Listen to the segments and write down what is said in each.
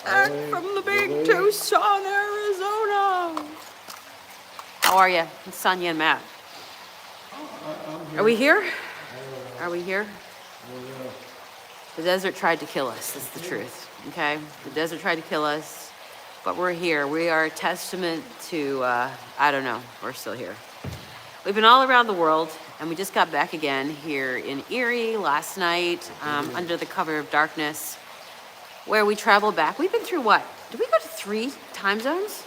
Back from the big Tucson, Arizona. How are you? It's Sonia and Matt. Are we here? Are we here? The desert tried to kill us. That's the truth. Okay? The desert tried to kill us, but we're here. We are a testament to, I don't know, we're still here. We've been all around the world, and we just got back again here in Erie last night, under the cover of darkness, where we traveled back. We've been through what? Did we go to 3 time zones?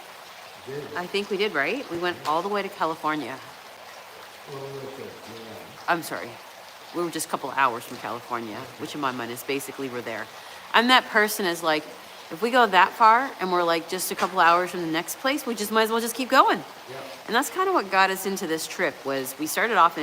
I think we did, right? We went all the way to California. I'm sorry. We were just a couple of hours from California, which in my mind is basically we're there. I'm that person is like, if we go that far and we're like just a couple hours from the next place, we just might as well just keep going. Yeah. And that's kind of what got us into this trip. Was we started off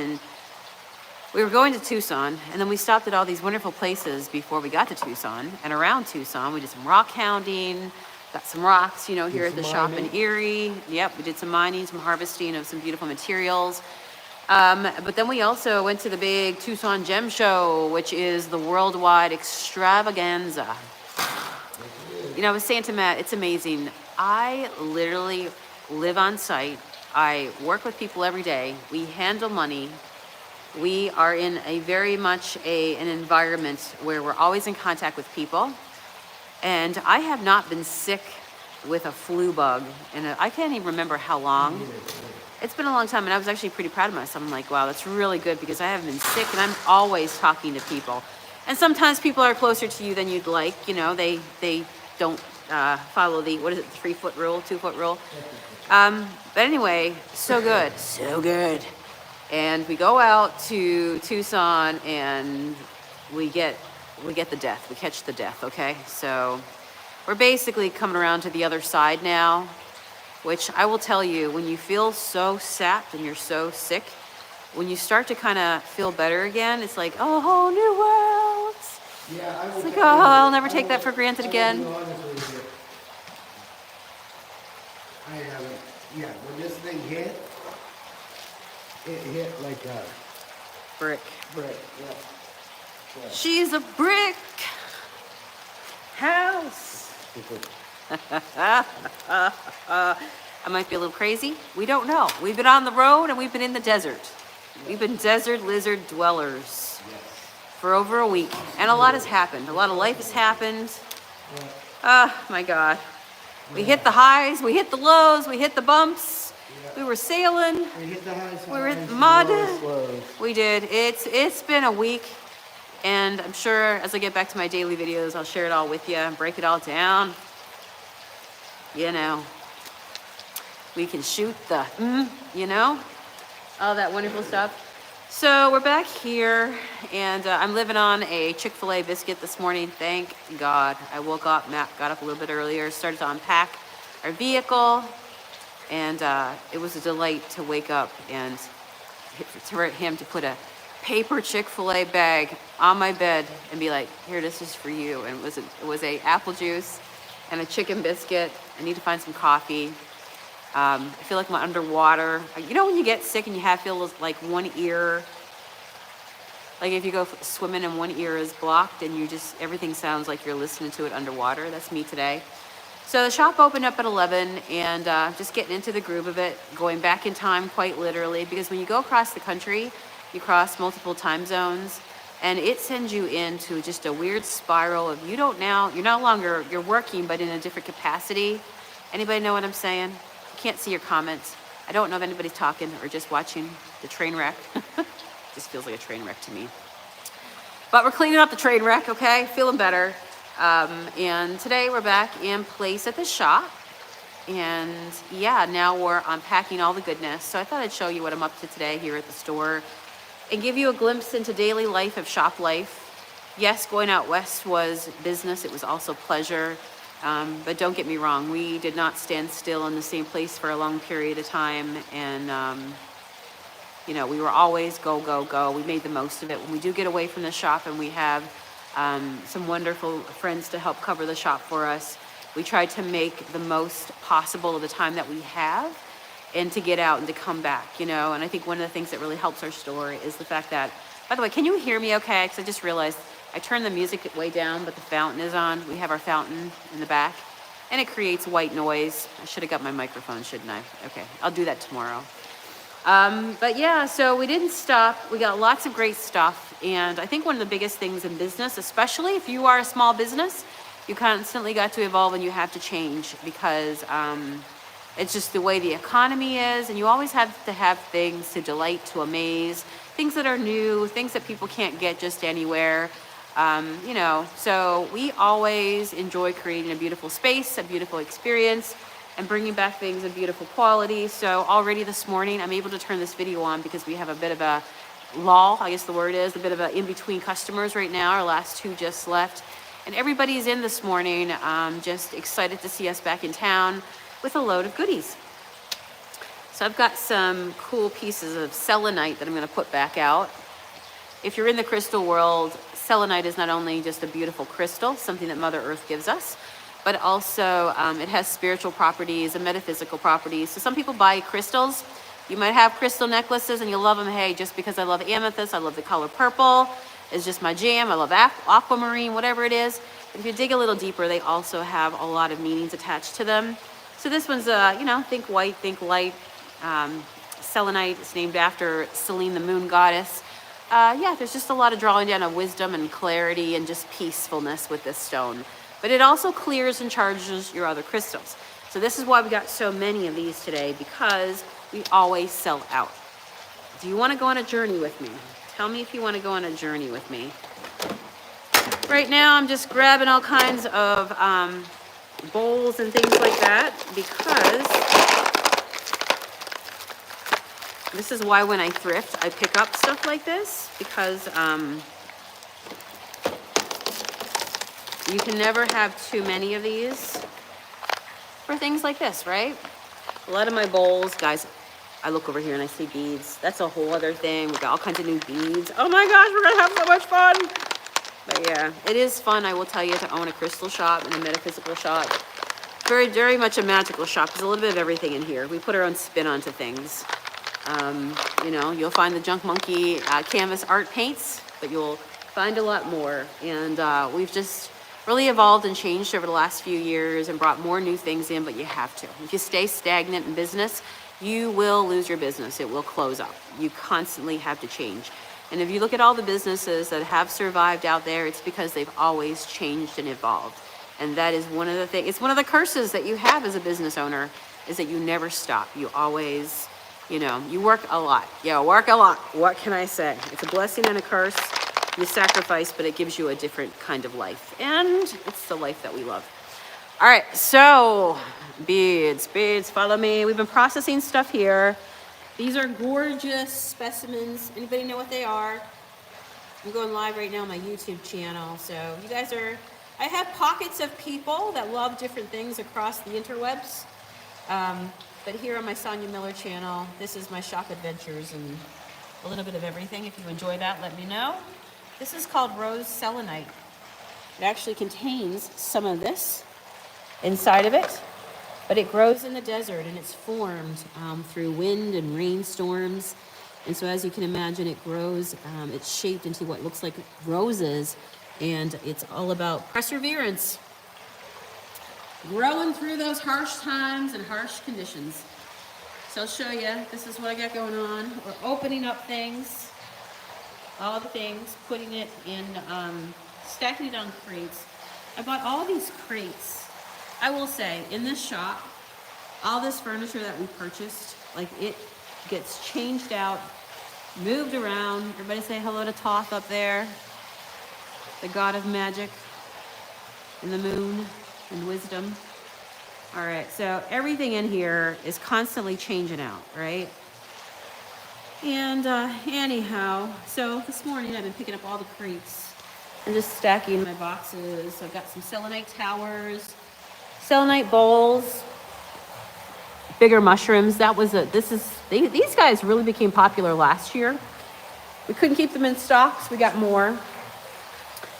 we were going to Tucson, and then we stopped at all these wonderful places before we got to Tucson. And around Tucson, we did some rock hounding, got some rocks, you know, here at the shop in Erie. Yep, we did some mining, some harvesting of some beautiful materials. But then we also went to the big Tucson Gem Show, which is the worldwide extravaganza. You know, I was saying to Matt, it's amazing. I literally live on site. I work with people every day. We handle money. We are in a very much an environment where we're always in contact with people. And I have not been sick with a flu bug. And I can't even remember how long. It's been a long time, and I was actually pretty proud of myself. I'm like, wow, that's really good, because I haven't been sick, and I'm always talking to people. And sometimes people are closer to you than you'd like. You know, they don't follow the, what is it, 3-foot rule, 2-foot rule. But anyway, so good, so good. And we go out to Tucson, and we get the death. We catch the death, okay? So we're basically coming around to the other side now, which I will tell you, when you feel so sapped and you're so sick, when you start to kind of feel better again, it's like, oh, a whole new world. Yeah, it's like, oh, I'll never take that for granted again. I haven't, yeah, when this thing hit, it hit like a brick. Yeah. She's a brick house. I might be a little crazy. We don't know. We've been on the road and we've been in the desert. We've been desert lizard dwellers for over a week. And a lot has happened. A lot of life has happened. Oh, my God. We hit the highs, we hit the lows, we hit the bumps. We were sailing. We hit the highs. We were in the mud. We did. It's been a week. And I'm sure as I get back to my daily videos, I'll share it all with you and break it all down. You know, we can shoot the, you know, all that wonderful stuff. So we're back here, and I'm living on a Chick-fil-A biscuit this morning. Thank God. I woke up, Matt got up a little bit earlier, started to unpack our vehicle, and it was a delight to wake up and for him to put a paper Chick-fil-A bag on my bed and be like, here, this is for you. And it was a apple juice and a chicken biscuit. I need to find some coffee. I feel like I'm underwater. You know when you get sick and you feel like one ear, like if you go swimming and one ear is blocked and everything sounds like you're listening to it underwater? That's me today. So the shop opened up at 11, and just getting into the groove of it, going back in time quite literally, because when you go across the country, you cross multiple time zones, and it sends you into just a weird spiral of you're no longer, you're working, but in a different capacity. Anybody know what I'm saying? I can't see your comments. I don't know if anybody's talking or just watching the train wreck. Just feels like a train wreck to me. But we're cleaning up the train wreck, okay? Feeling better. And today we're back in place at the shop. And yeah, now we're unpacking all the goodness. So I thought I'd show you what I'm up to today here at the store and give you a glimpse into daily life of shop life. Yes, going out west was business. It was also pleasure. But don't get me wrong, we did not stand still in the same place for a long period of time. And, you know, we were always go, go, go. We made the most of it. When we do get away from the shop and we have some wonderful friends to help cover the shop for us, we try to make the most possible of the time that we have and to get out and to come back, you know. And I think one of the things that really helps our store is the fact that, by the way, can you hear me okay? Because I just realized I turn the music way down, but the fountain is on. We have our fountain in the back, and it creates white noise. I should have got my microphone, shouldn't I? Okay, I'll do that tomorrow. But yeah, so we didn't stop. We got lots of great stuff. And I think one of the biggest things in business, especially if you are a small business, you constantly got to evolve and you have to change because it's just the way the economy is. And you always have to have things to delight, to amaze, things that are new, things that people can't get just anywhere. You know, so we always enjoy creating a beautiful space, a beautiful experience, and bringing back things of beautiful quality. So already this morning, I'm able to turn this video on because we have a bit of a lull, I guess the word is, a bit of a in-between customers right now. Our last two just left. And everybody's in this morning, just excited to see us back in town with a load of goodies. So I've got some cool pieces of selenite that I'm gonna put back out. If you're in the crystal world, selenite is not only just a beautiful crystal, something that Mother Earth gives us, but also it has spiritual properties and metaphysical properties. So some people buy crystals. You might have crystal necklaces and you love them. Hey, just because I love amethyst, I love the color purple, it's just my jam. I love aquamarine, whatever it is. But if you dig a little deeper, they also have a lot of meanings attached to them. So this one's, you know, think white, think light. Selenite is named after Selene, the moon goddess. Yeah, there's just a lot of drawing down of wisdom and clarity and just peacefulness with this stone. But it also clears and charges your other crystals. So this is why we got so many of these today, because we always sell out. Do you want to go on a journey with me? Tell me if you want to go on a journey with me. Right now, I'm just grabbing all kinds of bowls and things like that, because this is why when I thrift, I pick up stuff like this, because you can never have too many of these for things like this, right? A lot of my bowls, guys, I look over here and I see beads. That's a whole other thing. We got all kinds of new beads. Oh my gosh, we're gonna have so much fun. But yeah, it is fun, I will tell you, to own a crystal shop and a metaphysical shop. Very, very much a magical shop. There's a little bit of everything in here. We put our own spin onto things. You know, you'll find the Junk Monkey canvas art paints, but you'll find a lot more. And we've just really evolved and changed over the last few years and brought more new things in, but you have to. If you stay stagnant in business, you will lose your business. It will close up. You constantly have to change. And if you look at all the businesses that have survived out there, it's because they've always changed and evolved. And that is one of the things, it's one of the curses that you have as a business owner, is that you never stop. You always, you know, you work a lot. Yeah, work a lot. What can I say? It's a blessing and a curse. You sacrifice, but it gives you a different kind of life. And it's the life that we love. All right, so beads, follow me. We've been processing stuff here. These are gorgeous specimens. Anybody know what they are? I'm going live right now on my YouTube channel. So you guys are, I have pockets of people that love different things across the interwebs. But here on my Sonia Miller channel, this is my shop adventures and a little bit of everything. If you enjoy that, let me know. This is called rose selenite. It actually contains some of this inside of it, but it grows in the desert and it's formed through wind and rainstorms. And so as you can imagine, it grows, it's shaped into what looks like roses, and it's all about perseverance. Growing through those harsh times and harsh conditions. So I'll show you, this is what I got going on. We're opening up things, all the things, putting it in, stacking it on crates. I bought all these crates. I will say, in this shop, all this furniture that we purchased, like it gets changed out, moved around. Everybody say hello to Thoth up there, the god of magic and the moon and wisdom. All right, so everything in here is constantly changing out, right? And anyhow, so this morning I've been picking up all the crates and just stacking my boxes. I've got some selenite towers, selenite bowls, bigger mushrooms. That was these guys really became popular last year. We couldn't keep them in stock, so we got more.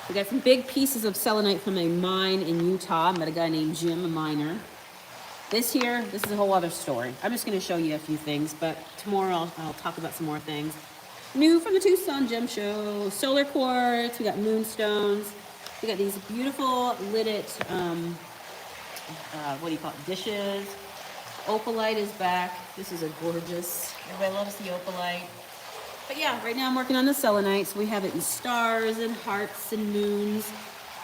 We got some big pieces of selenite from a mine in Utah. I met a guy named Jim, a miner. This is a whole other story. I'm just going to show you a few things, but tomorrow I'll talk about some more things. New from the Tucson Gem Show. Solar quartz. We got moonstones. We got these beautiful lidded, what do you call it, dishes. Opalite is back. This is a gorgeous, everybody loves the opalite. But yeah, right now I'm working on the selenite. So we have it in stars and hearts and moons.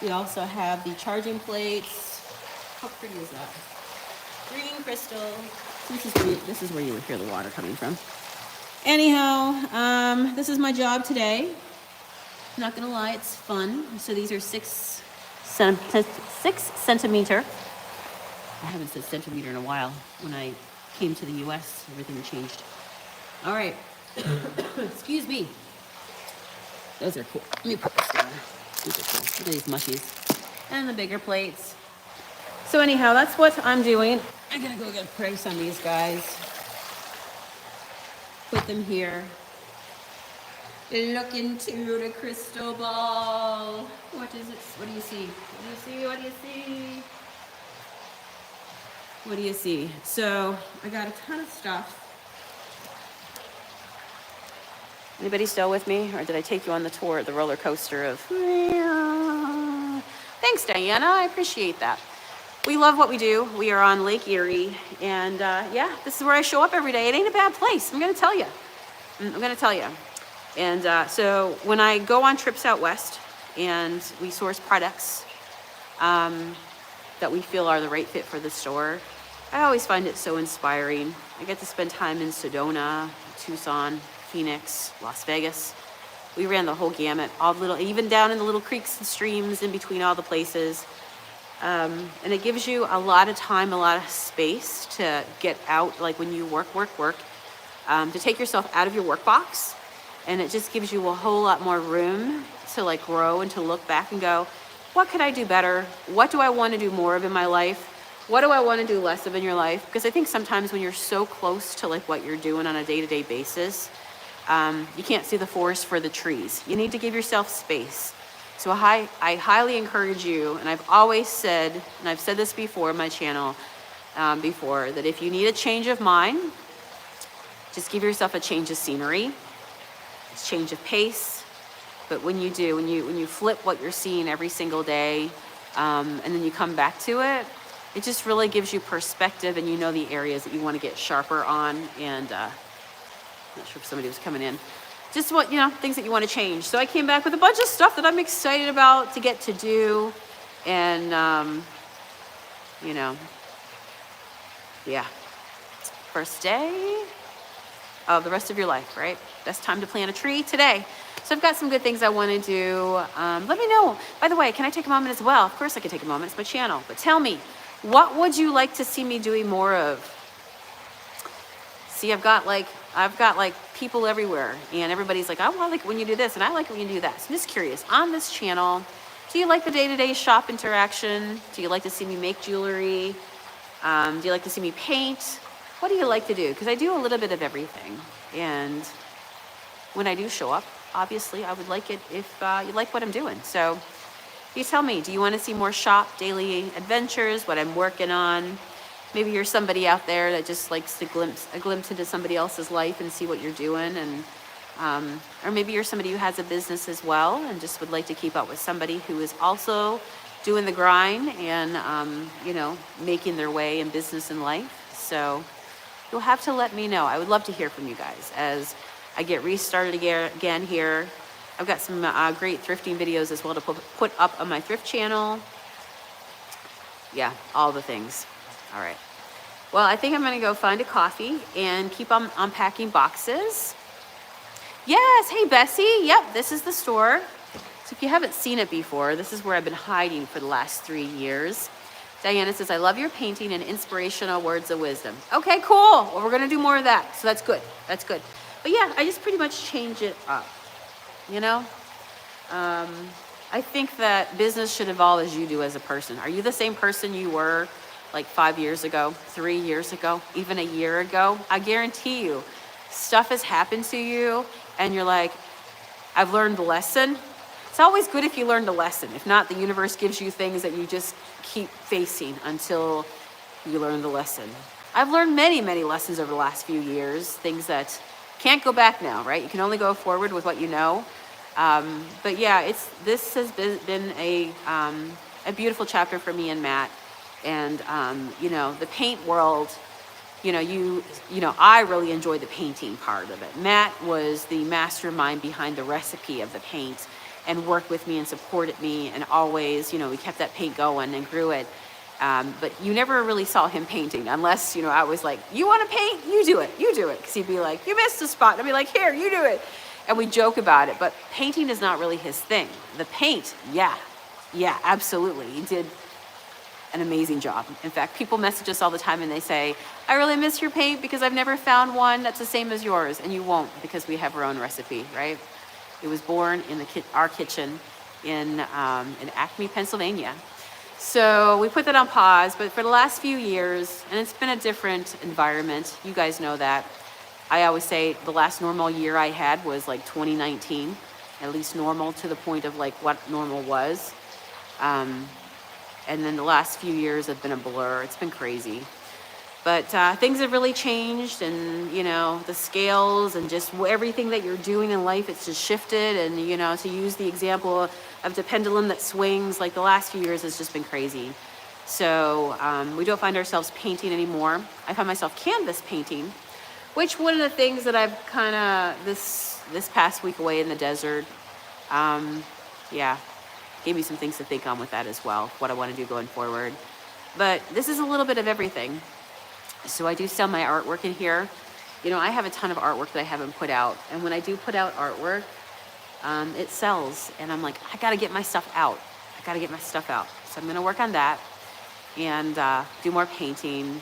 We also have the charging plates. How pretty is that? Green crystal. This is where you would hear the water coming from. Anyhow, this is my job today. Not gonna lie, it's fun. So these are 6 centimeter. I haven't said centimeter in a while. When I came to the US, everything changed. All right, excuse me. Those are cool. Let me put this down. These are cool. Look at these mushies. And the bigger plates. So anyhow, that's what I'm doing. I'm gonna go get a price on these guys. Put them here. Look into the crystal ball. What is it? What do you see? What do you see? What do you see? What do you see? So I got a ton of stuff. Anybody still with me? Or did I take you on the tour, the roller coaster of... Thanks, Diana. I appreciate that. We love what we do. We are on Lake Erie. And yeah, this is where I show up every day. It ain't a bad place. I'm going to tell you. I'm going to tell you. And so when I go on trips out west and we source products that we feel are the right fit for the store, I always find it so inspiring. I get to spend time in Sedona, Tucson, Phoenix, Las Vegas. We ran the whole gamut, all the little, even down in the little creeks and streams in between all the places. And it gives you a lot of time, a lot of space to get out, like when you work, to take yourself out of your work box. And it just gives you a whole lot more room to like grow and to look back and go, what could I do better? What do I want to do more of in my life? What do I want to do less of in your life? Because I think sometimes when you're so close to like what you're doing on a day-to-day basis, you can't see the forest for the trees. You need to give yourself space. So I highly encourage you, and I've always said, and I've said this before on my channel before, that if you need a change of mind, just give yourself a change of scenery, a change of pace. But when you do, when you flip what you're seeing every single day, and then you come back to it, it just really gives you perspective, and you know the areas that you want to get sharper on. And not sure if somebody was coming in. Just what, you know, things that you want to change. So I came back with a bunch of stuff that I'm excited about to get to do. And, you know, yeah. First day of the rest of your life, right? Best time to plant a tree today. So I've got some good things I want to do. Let me know. By the way, can I take a moment as well? Of course I can take a moment. It's my channel. But tell me, what would you like to see me doing more of? See, I've got like people everywhere, and everybody's like, I like it when you do this, and I like it when you do that. So I'm just curious, on this channel, do you like the day-to-day shop interaction? Do you like to see me make jewelry? Do you like to see me paint? What do you like to do? Because I do a little bit of everything. And when I do show up, obviously, I would like it if you like what I'm doing. So you tell me, do you want to see more shop, daily adventures, what I'm working on? Maybe you're somebody out there that just likes to glimpse into somebody else's life and see what you're doing. And or maybe you're somebody who has a business as well and just would like to keep up with somebody who is also doing the grind and, you know, making their way in business and life. So you'll have to let me know. I would love to hear from you guys as I get restarted again here. I've got some great thrifting videos as well to put up on my thrift channel. Yeah, all the things. All right. Well, I think I'm going to go find a coffee and keep on unpacking boxes. Yes. Hey, Bessie. Yep, this is the store. So if you haven't seen it before, this is where I've been hiding for the last 3 years. Diana says, I love your painting and inspirational words of wisdom. Okay, cool. Well, we're going to do more of that. So that's good. That's good. But yeah, I just pretty much change it up. You know? I think that business should evolve as you do as a person. Are you the same person you were like 5 years ago, 3 years ago, even a year ago? I guarantee you, stuff has happened to you and you're like, I've learned the lesson. It's always good if you learn the lesson. If not, the universe gives you things that you just keep facing until you learn the lesson. I've learned many, many lessons over the last few years, things that can't go back now, right? You can only go forward with what you know. But yeah, this has been a beautiful chapter for me and Matt. And, you know, the paint world, you know, I really enjoyed the painting part of it. Matt was the mastermind behind the recipe of the paint and worked with me and supported me, and always, you know, we kept that paint going and grew it. But you never really saw him painting unless, you know, I was like, you want to paint? You do it. Because he'd be like, you missed a spot. And I'd be like, here, you do it. And we joke about it, but painting is not really his thing. The paint, yeah, absolutely. He did an amazing job. In fact, people message us all the time and they say, I really miss your paint because I've never found one that's the same as yours. And you won't, because we have our own recipe, right? It was born in our kitchen in Acme, Pennsylvania. So we put that on pause, but for the last few years, and it's been a different environment, you guys know that. I always say the last normal year I had was like 2019, at least normal to the point of like what normal was. And then the last few years have been a blur. It's been crazy. But things have really changed, and, you know, the scales and just everything that you're doing in life, it's just shifted. And, you know, to use the example of the pendulum that swings, like the last few years has just been crazy. So we don't find ourselves painting anymore. I find myself canvas painting, which one of the things that I've kind of, this past week away in the desert, yeah, gave me some things to think on with that as well, what I want to do going forward. But this is a little bit of everything. So I do sell my artwork in here. You know, I have a ton of artwork that I haven't put out. And when I do put out artwork, it sells. And I'm like, I got to get my stuff out. So I'm going to work on that and do more painting.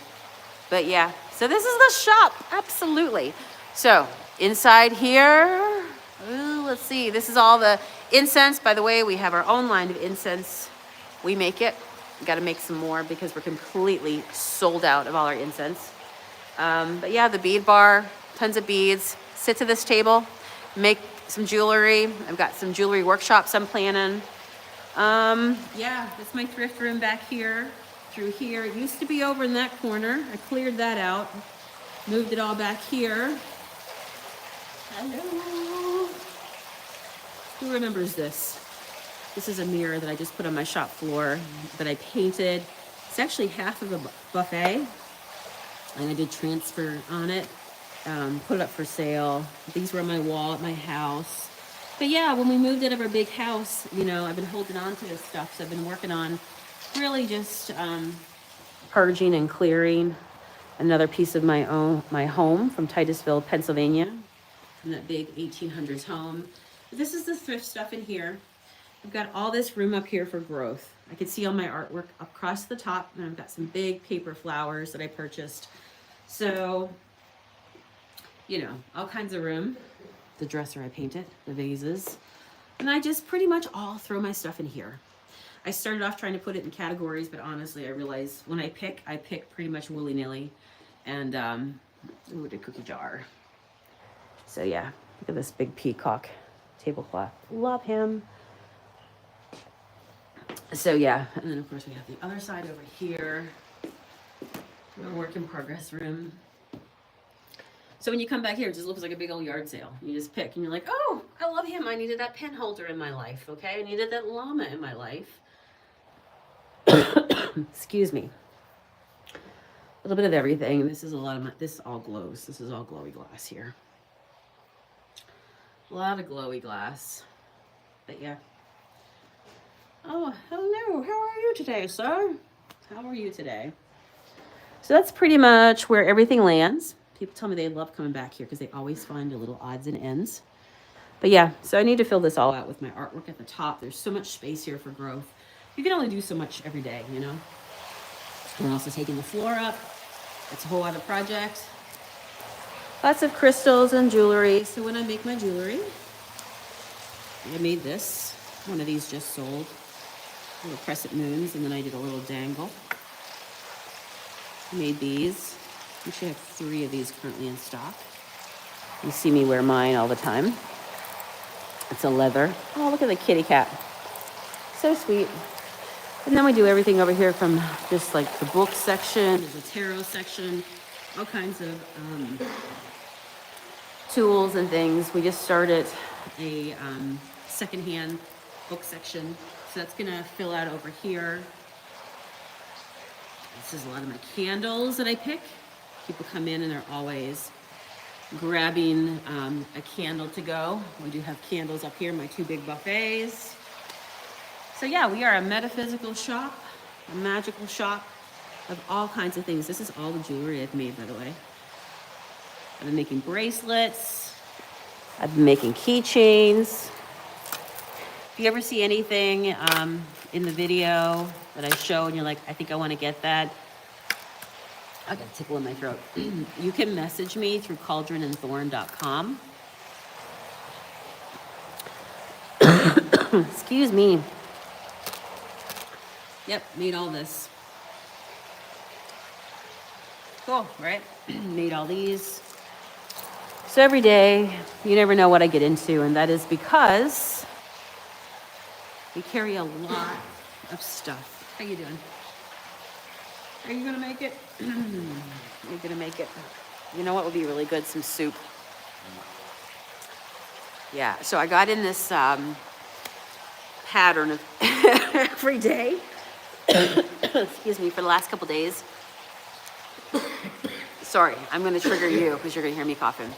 But yeah, so this is the shop. Absolutely. So inside here, let's see. This is all the incense. By the way, we have our own line of incense. We make it. Got to make some more because we're completely sold out of all our incense. But yeah, the bead bar, tons of beads. Sit to this table, make some jewelry. I've got some jewelry workshops I'm planning. Yeah, that's my thrift room back here, through here. It used to be over in that corner. I cleared that out, moved it all back here. Hello. Who remembers this? This is a mirror that I just put on my shop floor that I painted. It's actually half of a buffet, and I did transfer on it, put it up for sale. These were on my wall at my house. But yeah, when we moved out of our big house, you know, I've been holding on to this stuff. So I've been working on really just purging and clearing another piece of my home from Titusville, Pennsylvania, from that big 1800s home. But this is the thrift stuff in here. I've got all this room up here for growth. I can see all my artwork across the top, and I've got some big paper flowers that I purchased. So, you know, all kinds of room. The dresser I painted, the vases. And I just pretty much all throw my stuff in here. I started off trying to put it in categories, but honestly, I realized when I pick pretty much willy-nilly. And, ooh, the cookie jar. So yeah, look at this big peacock tablecloth. Love him. So yeah, and then of course we have the other side over here, our work in progress room. So when you come back here, it just looks like a big old yard sale. You just pick and you're like, oh, I love him. I needed that pen holder in my life, okay? I needed that llama in my life. Excuse me. A little bit of everything. This is a lot of this all glows. This is all glowy glass here. A lot of glowy glass. But yeah. Oh, hello. How are you today, sir? How are you today? So that's pretty much where everything lands. People tell me they love coming back here because they always find the little odds and ends. But yeah, so I need to fill this all out with my artwork at the top. There's so much space here for growth. You can only do so much every day, you know? We're also taking the floor up. That's a whole other project. Lots of crystals and jewelry. So when I make my jewelry, I made this. One of these just sold. Little crescent moons, and then I did a little dangle. I made these. I actually have 3 of these currently in stock. You see me wear mine all the time. It's a leather. Oh, look at the kitty cat. So sweet. And then we do everything over here from just like the book section, there's a tarot section, all kinds of tools and things. We just started a secondhand book section. So that's gonna fill out over here. This is a lot of my candles that I pick. People come in and they're always grabbing a candle to go. We do have candles up here, my 2 big buffets. So yeah, we are a metaphysical shop, a magical shop of all kinds of things. This is all the jewelry I've made, by the way. I've been making bracelets. I've been making keychains. If you ever see anything in the video that I show and you're like, I think I want to get that, I got a tickle in my throat. You can message me through cauldronandthorn.com. Excuse me. Yep, made all this. Cool, right? Made all these. So every day, you never know what I get into, and that is because we carry a lot of stuff. How you doing? Are you gonna make it? You're gonna make it. You know what would be really good? Some soup. Yeah, so I got in this pattern of every day, excuse me, for the last couple days. Sorry, I'm gonna trigger you because you're gonna hear me coughing.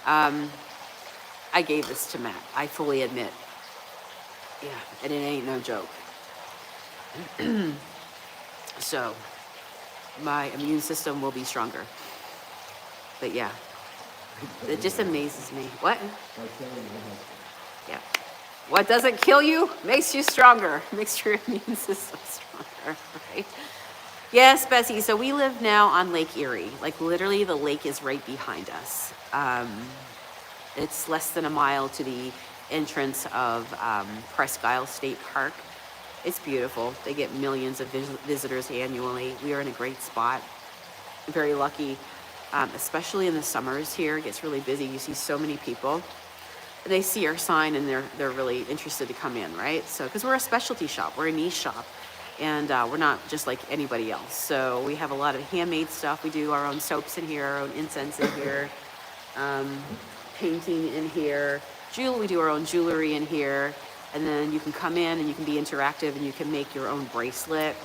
I gave this to Matt, I fully admit. Yeah, and it ain't no joke. So, my immune system will be stronger. But yeah, it just amazes me. What? Yeah. What doesn't kill you makes you stronger, makes your immune system stronger, right? Yes, Bessie, so we live now on Lake Erie. Like literally the lake is right behind us. It's less than a mile to the entrance of Presque Isle State Park. It's beautiful. They get millions of visitors annually. We are in a great spot. Very lucky, especially in the summers here. It gets really busy. You see so many people. They see our sign and they're really interested to come in, right? So, because we're a specialty shop, we're a niche shop, and we're not just like anybody else. So we have a lot of handmade stuff. We do our own soaps in here, our own incense in here, painting in here. We do our own jewelry in here, and then you can come in and you can be interactive and you can make your own bracelet,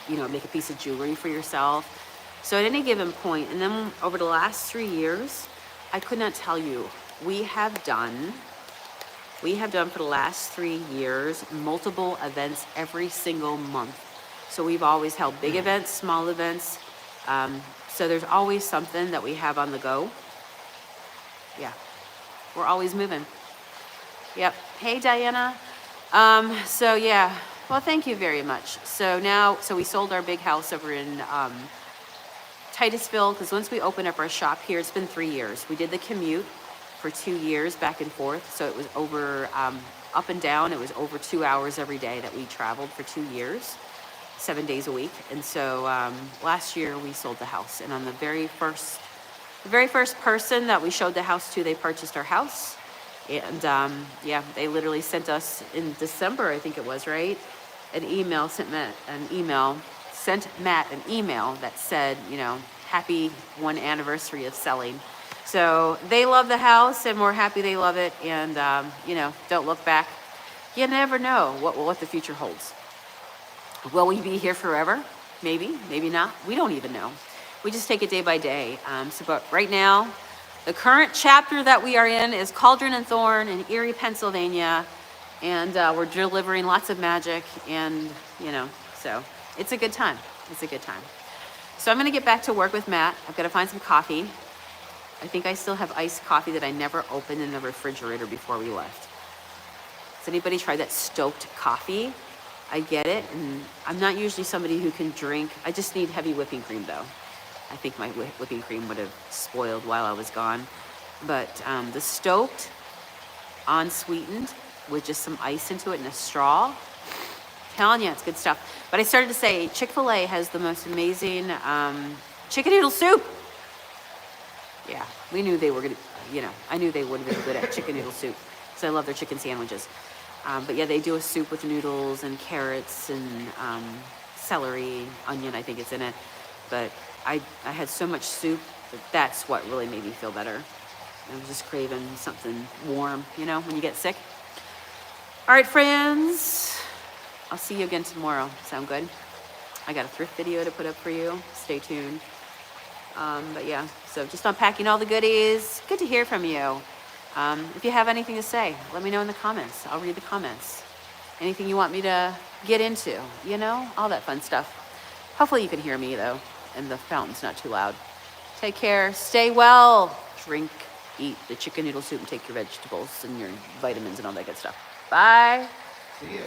you know, make a piece of jewelry for yourself. So at any given point, and then over the last 3 years, I could not tell you, we have done for the last 3 years, multiple events every single month. So we've always held big events, small events. So there's always something that we have on the go. Yeah. We're always moving. Yep. Hey, Diana. So yeah, well, thank you very much. So we sold our big house over in Titusville, because once we opened up our shop here, it's been 3 years. We did the commute for 2 years back and forth. So it was over, up and down, it was over 2 hours every day that we traveled for 2 years, 7 days a week. And so last year we sold the house, and on the very first person that we showed the house to, they purchased our house. And yeah, they literally sent us in December, I think it was, right? Sent Matt an email that said, you know, happy 1 anniversary of selling. So they love the house and we're happy they love it. And, you know, don't look back. You never know what the future holds. Will we be here forever? Maybe, maybe not. We don't even know. We just take it day by day. But right now, the current chapter that we are in is Cauldron and Thorn in Erie, Pennsylvania. And we're delivering lots of magic, and, you know, so it's a good time. It's a good time. So I'm going to get back to work with Matt. I've got to find some coffee. I think I still have iced coffee that I never opened in the refrigerator before we left. Has anybody tried that stoked coffee? I get it, and I'm not usually somebody who can drink. I just need heavy whipping cream, though. I think my whipping cream would have spoiled while I was gone. But the stoked, unsweetened, with just some ice into it and a straw, telling you, it's good stuff. But I started to say, Chick-fil-A has the most amazing chicken noodle soup. Yeah, we knew they were gonna, you know, I knew they would have been good at chicken noodle soup, because I love their chicken sandwiches. But yeah, they do a soup with noodles and carrots and celery, onion, I think it's in it. But I had so much soup But that's what really made me feel better. I was just craving something warm, you know, when you get sick. All right, friends. I'll see you again tomorrow. Sound good? I got a thrift video to put up for you. Stay tuned. But yeah, so just unpacking all the goodies. Good to hear from you. If you have anything to say, let me know in the comments. I'll read the comments. Anything you want me to get into, you know, all that fun stuff. Hopefully you can hear me though, and the fountain's not too loud. Take care, stay well, drink, eat the chicken noodle soup, and take your vegetables and your vitamins and all that good stuff. Bye. See ya.